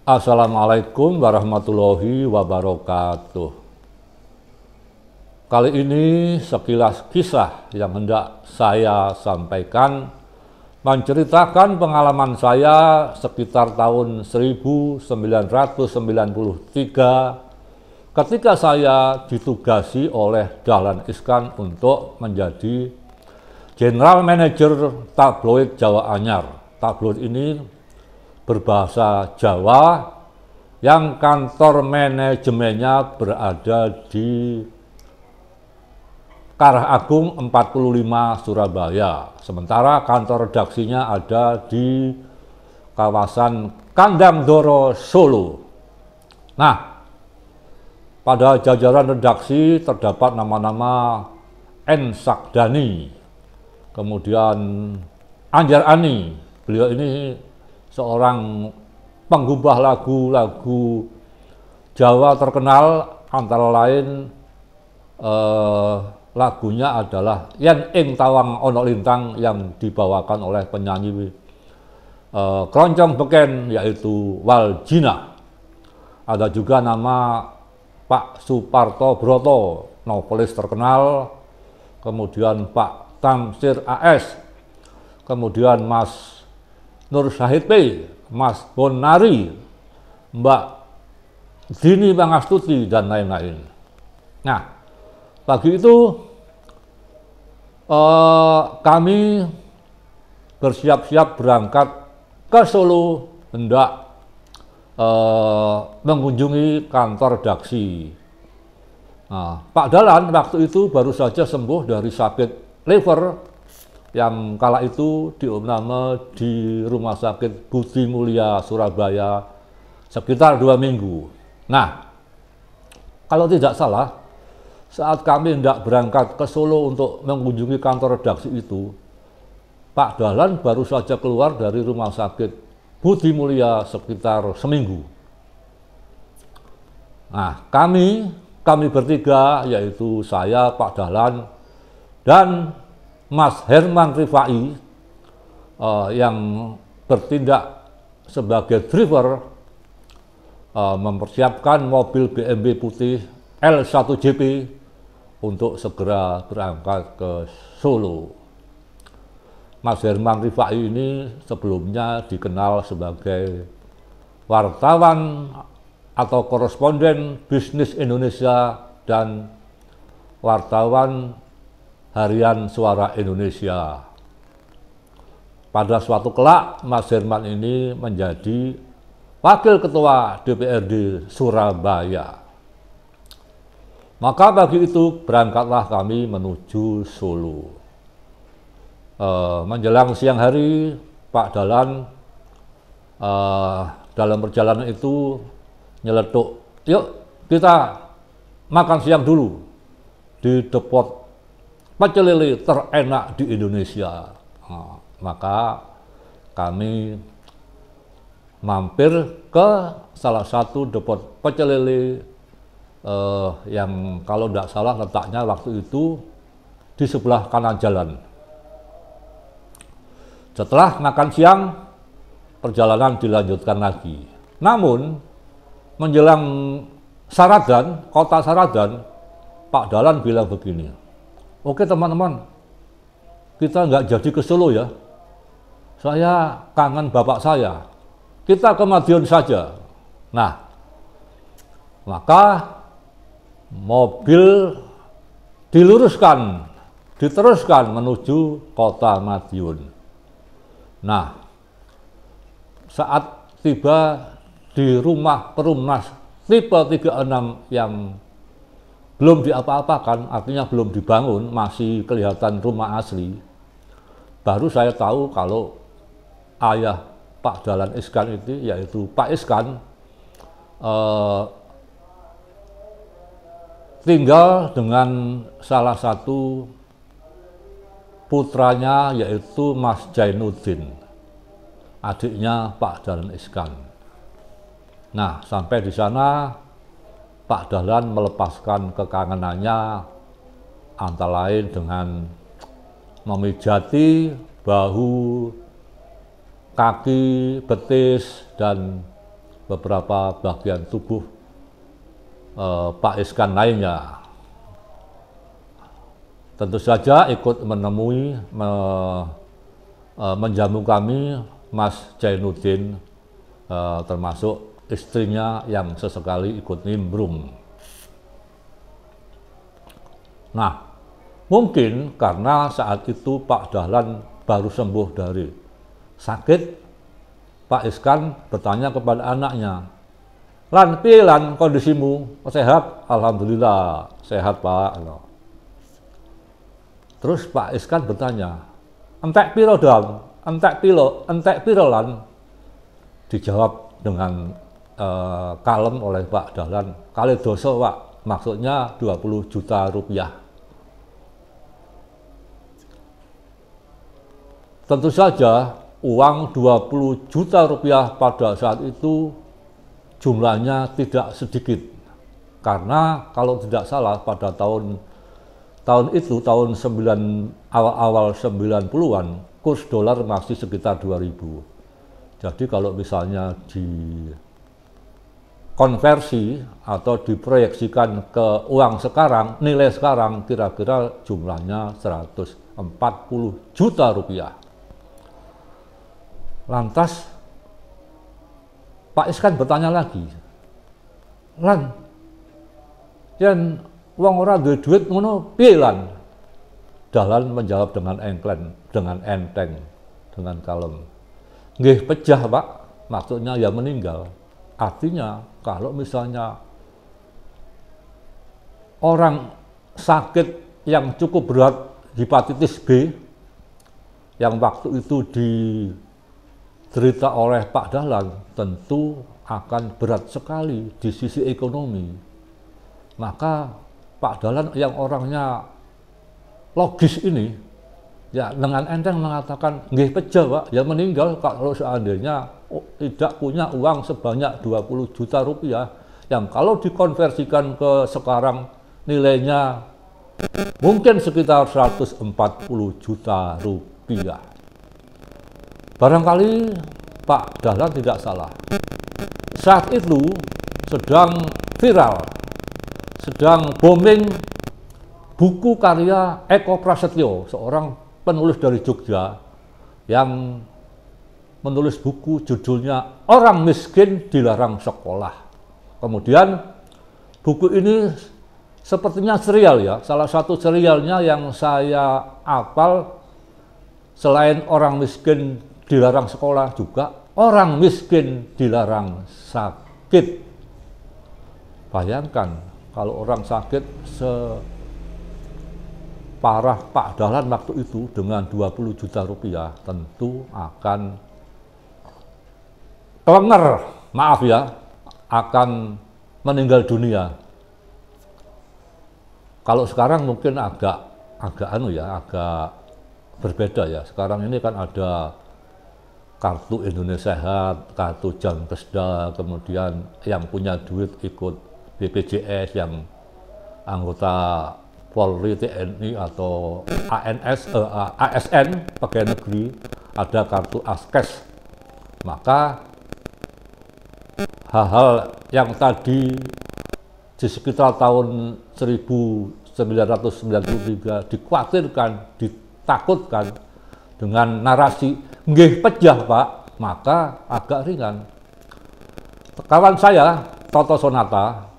Assalamualaikum warahmatullahi wabarakatuh. Kali ini sekilas kisah yang hendak saya sampaikan menceritakan pengalaman saya sekitar tahun 1993 ketika saya ditugasi oleh Dahlan Iskan untuk menjadi General Manager tabloid Jawa Anyar. Tabloid ini berbahasa Jawa yang kantor manajemennya berada di Karah Agung 45 Surabaya. Sementara kantor redaksinya ada di kawasan Kandang Doro Solo. Nah, pada jajaran redaksi terdapat nama-nama N. Sakdani, kemudian Anjar Ani. Beliau ini seorang penggubah lagu-lagu Jawa terkenal, antara lain lagunya adalah Yen Ing Tawang Ono Lintang yang dibawakan oleh penyanyi keroncong beken yaitu Waljina. Ada juga nama Pak Suparto Broto, novelis terkenal, kemudian Pak Tamsir AS, kemudian Mas Nur Syahid P, Mas Bonari, Mbak Dini Pangastuti, dan lain-lain. Nah, pagi itu kami bersiap-siap berangkat ke Solo hendak mengunjungi kantor redaksi. Nah, Pak Dahlan waktu itu baru saja sembuh dari sakit liver yang kala itu diopname di Rumah Sakit Budi Mulia Surabaya sekitar 2 minggu. Nah, kalau tidak salah, saat kami hendak berangkat ke Solo untuk mengunjungi kantor redaksi itu, Pak Dahlan baru saja keluar dari Rumah Sakit Budi Mulia sekitar seminggu. Nah, kami bertiga, yaitu saya, Pak Dahlan, dan Mas Herman Rifai yang bertindak sebagai driver mempersiapkan mobil BMW putih L1JP untuk segera berangkat ke Solo. Mas Herman Rifai ini sebelumnya dikenal sebagai wartawan atau koresponden Bisnis Indonesia dan wartawan Harian Suara Indonesia. Pada suatu kelak, Mas Herman ini menjadi Wakil Ketua DPRD Surabaya. Maka pagi itu berangkatlah kami menuju Solo. Menjelang siang hari, Pak Dahlan dalam perjalanan itu nyeletuk, "Yuk kita makan siang dulu di depot pecel lele terenak di Indonesia." Nah, maka kami mampir ke salah satu depot pecel lele yang kalau tidak salah letaknya waktu itu di sebelah kanan jalan. Setelah makan siang, perjalanan dilanjutkan lagi. Namun menjelang Saradan, kota Saradan, Pak Dahlan bilang begini, "Oke teman-teman, kita nggak jadi ke Solo ya. Saya kangen bapak saya. Kita ke Madiun saja." Nah, maka mobil diteruskan menuju kota Madiun. Nah, saat tiba di rumah Perumnas tipe 36 yang belum diapa-apakan, artinya belum dibangun, masih kelihatan rumah asli, baru saya tahu kalau ayah Pak Dahlan Iskan itu, yaitu Pak Iskan, tinggal dengan salah satu putranya, yaitu Mas Jainuddin, adiknya Pak Dahlan Iskan. Nah, sampai di sana Pak Dahlan melepaskan kekangenannya antara lain dengan memijati bahu, kaki, betis, dan beberapa bagian tubuh Pak Iskan lainnya. Tentu saja ikut menemui, menjamu kami Mas Jainuddin, termasuk istrinya yang sesekali ikut nimbrung. Nah, mungkin karena saat itu Pak Dahlan baru sembuh dari sakit, Pak Iskan bertanya kepada anaknya, "Lan, piye Lan kondisimu? Sehat?" "Alhamdulillah, sehat Pak." Terus Pak Iskan bertanya, "Entek piro Dal? Entek piro Lan?" Dijawab dengan kalem oleh Pak Dahlan, "Kali doso Pak, maksudnya 20 juta rupiah. Tentu saja uang 20 juta rupiah pada saat itu jumlahnya tidak sedikit. Karena kalau tidak salah pada tahun itu, awal 90-an, kurs dolar masih sekitar 2000. Jadi kalau misalnya dikonversi atau diproyeksikan ke uang sekarang, nilai sekarang kira-kira jumlahnya 140 juta rupiah. Lantas Pak Iskan bertanya lagi, "Lan, yen wong ora duwe duit ngono piye Lan?" Dahlan menjawab dengan enteng, dengan kalem, "Nggih pejah Pak, maksudnya ya meninggal." Artinya kalau misalnya orang sakit yang cukup berat, hepatitis B, yang waktu itu diderita oleh Pak Dahlan, tentu akan berat sekali di sisi ekonomi. Maka Pak Dahlan yang orangnya logis ini, ya dengan enteng mengatakan, "Nggih pejah Pak, ya meninggal kalau seandainya tidak punya uang sebanyak 20 juta rupiah, yang kalau dikonversikan ke sekarang nilainya mungkin sekitar 140 juta rupiah. Barangkali Pak Dahlan tidak salah. Saat itu sedang viral, sedang booming buku karya Eko Prasetyo, seorang penulis dari Jogja yang menulis buku judulnya Orang Miskin Dilarang Sekolah. Kemudian buku ini sepertinya serial ya, salah satu serialnya yang saya hafal selain Orang Miskin Dilarang Sekolah juga Orang Miskin Dilarang Sakit. Bayangkan kalau orang sakit separah Pak Dahlan waktu itu dengan 20 juta rupiah tentu akan kelenger, maaf ya, akan meninggal dunia. Kalau sekarang mungkin agak berbeda ya. Sekarang ini kan ada kartu Indonesia Sehat, kartu Jam Kesda, kemudian yang punya duit ikut BPJS, yang anggota Polri, TNI atau ASN, pegawai negeri, ada kartu Askes. Maka hal-hal yang tadi di sekitar tahun 1993 dikhawatirkan, ditakutkan dengan narasi nggih pejah Pak, maka agak ringan. Kawan saya, Toto Sonata,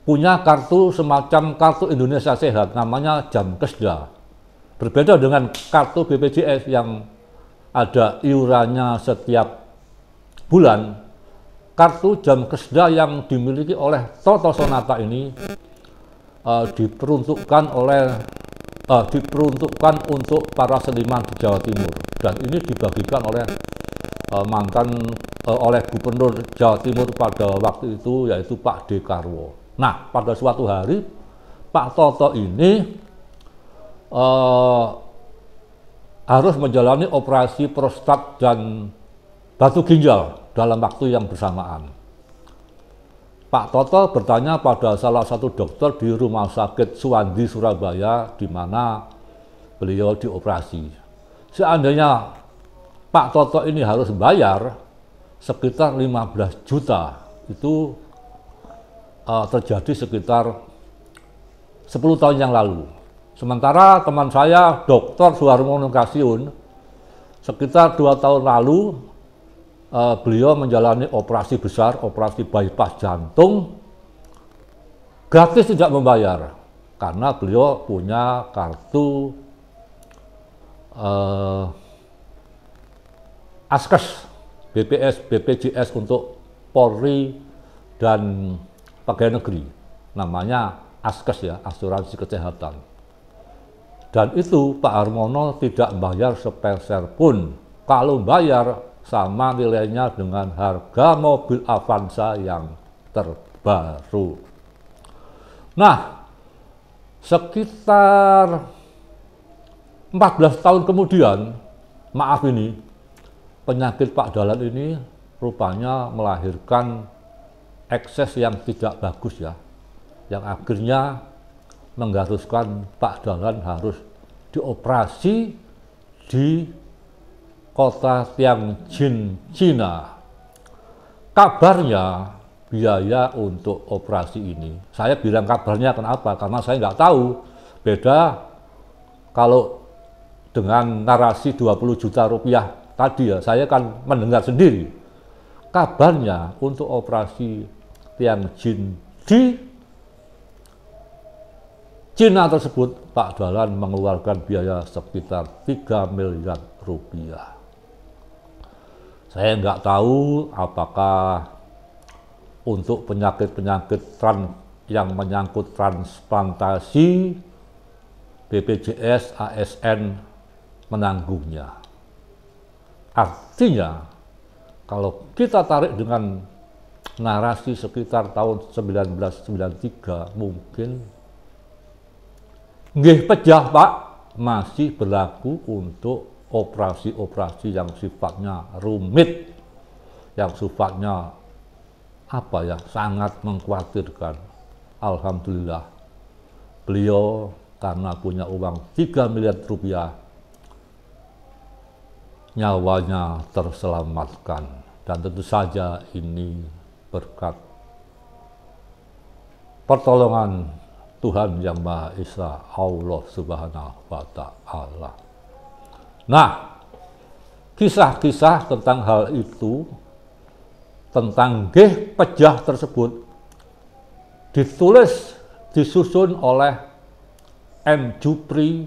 punya kartu semacam kartu Indonesia Sehat, namanya Jam Kesda. Berbeda dengan kartu BPJS yang ada iurannya setiap bulan. Kartu Jam Kesda yang dimiliki oleh Toto Sonata ini diperuntukkan untuk para seniman di Jawa Timur, dan ini dibagikan oleh oleh Gubernur Jawa Timur pada waktu itu, yaitu Pak Dekarwo. Nah, pada suatu hari Pak Toto ini harus menjalani operasi prostat dan batu ginjal dalam waktu yang bersamaan. Pak Toto bertanya pada salah satu dokter di Rumah Sakit Suwandi, Surabaya, di mana beliau dioperasi. Seandainya Pak Toto ini harus bayar, sekitar 15 juta. Itu terjadi sekitar 10 tahun yang lalu. Sementara teman saya, Dr. Suharmono Kasiun, sekitar 2 tahun lalu, beliau menjalani operasi besar, operasi bypass jantung, gratis tidak membayar, karena beliau punya kartu Askes, BPS, BPJS untuk Polri dan pegawai negeri, namanya Askes ya, asuransi kesehatan. Dan itu Pak Harmono tidak bayar sepeser pun. Kalau bayar sama nilainya dengan harga mobil Avanza yang terbaru. Nah, sekitar 14 tahun kemudian, maaf ini, penyakit Pak Dahlan ini rupanya melahirkan ekses yang tidak bagus ya, yang akhirnya mengharuskan Pak Dahlan harus dioperasi di kota Tianjin, Cina. Kabarnya biaya untuk operasi ini, saya bilang kabarnya kenapa? Karena saya nggak tahu, beda kalau dengan narasi 20 juta rupiah tadi ya, saya kan mendengar sendiri. Kabarnya untuk operasi Tianjin di Cina tersebut, Pak Dahlan mengeluarkan biaya sekitar 3 miliar rupiah. Saya nggak tahu apakah untuk penyakit-penyakit yang menyangkut transplantasi, BPJS, ASN menanggungnya. Artinya, kalau kita tarik dengan narasi sekitar tahun 1993, mungkin nggih pejah Pak, masih berlaku untuk operasi-operasi yang sifatnya rumit, yang sifatnya apa ya, sangat mengkhawatirkan. Alhamdulillah, beliau karena punya uang 3 miliar rupiah, nyawanya terselamatkan. Dan tentu saja ini berkat pertolongan Tuhan Yang Maha Esa, Allah Subhanahu wa Ta'ala. Nah, kisah-kisah tentang hal itu, tentang nggih pejah tersebut, disusun oleh M. Jupri,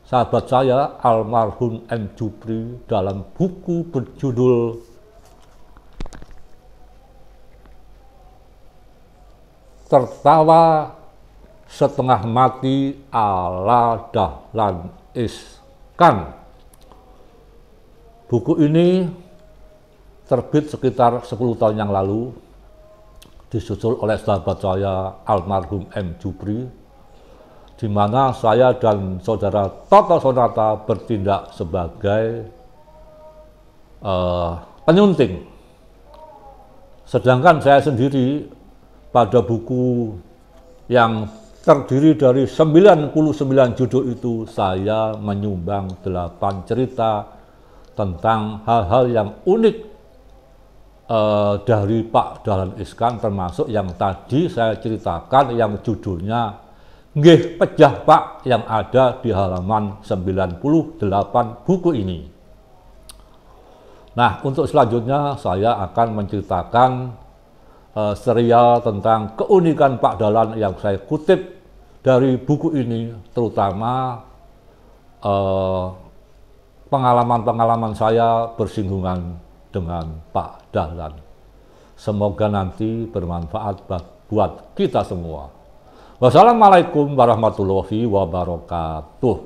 sahabat saya almarhum M. Jupri, dalam buku berjudul Tertawa Setengah Mati ala Dahlan Iskan. Buku ini terbit sekitar 10 tahun yang lalu, disusul oleh sahabat saya almarhum M. Jupri, di mana saya dan saudara Toto Sonata bertindak sebagai penyunting. Sedangkan saya sendiri pada buku yang terdiri dari 99 judul itu, saya menyumbang 8 cerita tentang hal-hal yang unik dari Pak Dahlan Iskan, termasuk yang tadi saya ceritakan yang judulnya Nggih Pejah Pak, yang ada di halaman 98 buku ini. Nah, untuk selanjutnya saya akan menceritakan serial tentang keunikan Pak Dahlan yang saya kutip dari buku ini, terutama pengalaman-pengalaman saya bersinggungan dengan Pak Dahlan. Semoga nanti bermanfaat buat kita semua. Wassalamualaikum warahmatullahi wabarakatuh.